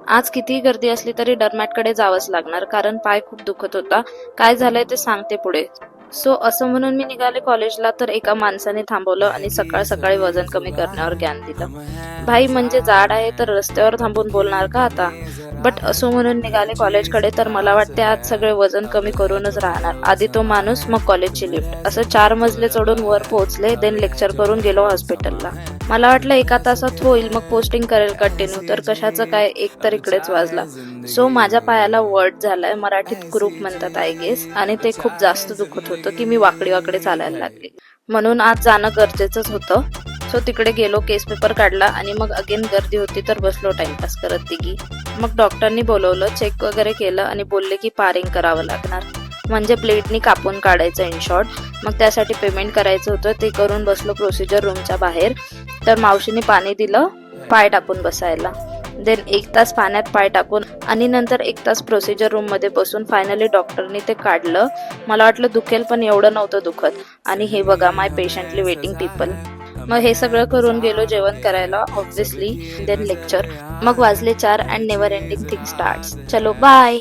आज कितीही गर्दी असली तरी डरमॅटकडे जावंच लागणार, कारण पाय खूप दुखत होता. काय झालंय ते सांगते पुढे. असं म्हणून मी निघाले कॉलेजला, तर एका माणसाने थांबवलं आणि सकाळ सकाळी वजन कमी करण्यावर ज्ञान दिलं. भाई म्हणजे जाड आहे तर रस्त्यावर थांबून बोलणार का आता? बट असं म्हणून निघाले कॉलेजकडे, तर मला वाटते आज सगळे वजन कमी करूनच राहणार. आधी तो माणूस, मग कॉलेजची लिफ्ट, असं 4 मजले चढून वर पोहोचले. देन लेक्चर करून गेलो हॉस्पिटलला. मला वाटलं एका तासात होईल, मग पोस्टिंग करेल कंटिन्यू, तर कशाचं काय, एक तर इकडेच वाजला. माझ्या पायाला वट झालाय, मराठीत ग्रुप म्हणतात आय गेस, आणि ते खूप जास्त दुखत होतं की मी वाकडी वाकडे चालायला लागले. म्हणून आज जाणं गरजेचंच होतं. तिकडे गेलो, केस पेपर काढला आणि मग अगेन गर्दी होती तर बसलो टाइमपास करत तिघी. मग डॉक्टरनी बोलवलं, चेक वगैरे केलं आणि बोलले की पारिंग करावं लागणार, म्हणजे ब्लेडनी कापून काढायचं इन शॉर्ट. मग त्यासाठी पेमेंट करायचं होतं, ते करून बसलो प्रोसिजर रूमच्या बाहेर. तर मावशीने पाणी दिलं पाय टाकून बसायला. देन 1 तास पाण्यात पाय टाकून आणि नंतर 1 तास प्रोसिजर रूम मध्ये बसून फायनली डॉक्टरनी ते काढलं. मला वाटलं दुखेल, पण एवढं नव्हतं दुखत. आणि हे बघा, माय पेशंटली वेटिंग पीपल. मग हे सगळं करून गेलो जेवण करायला ऑब्व्हियसली. Then lecture. मग वाजले 4 and never ending thing starts. चलो बाय.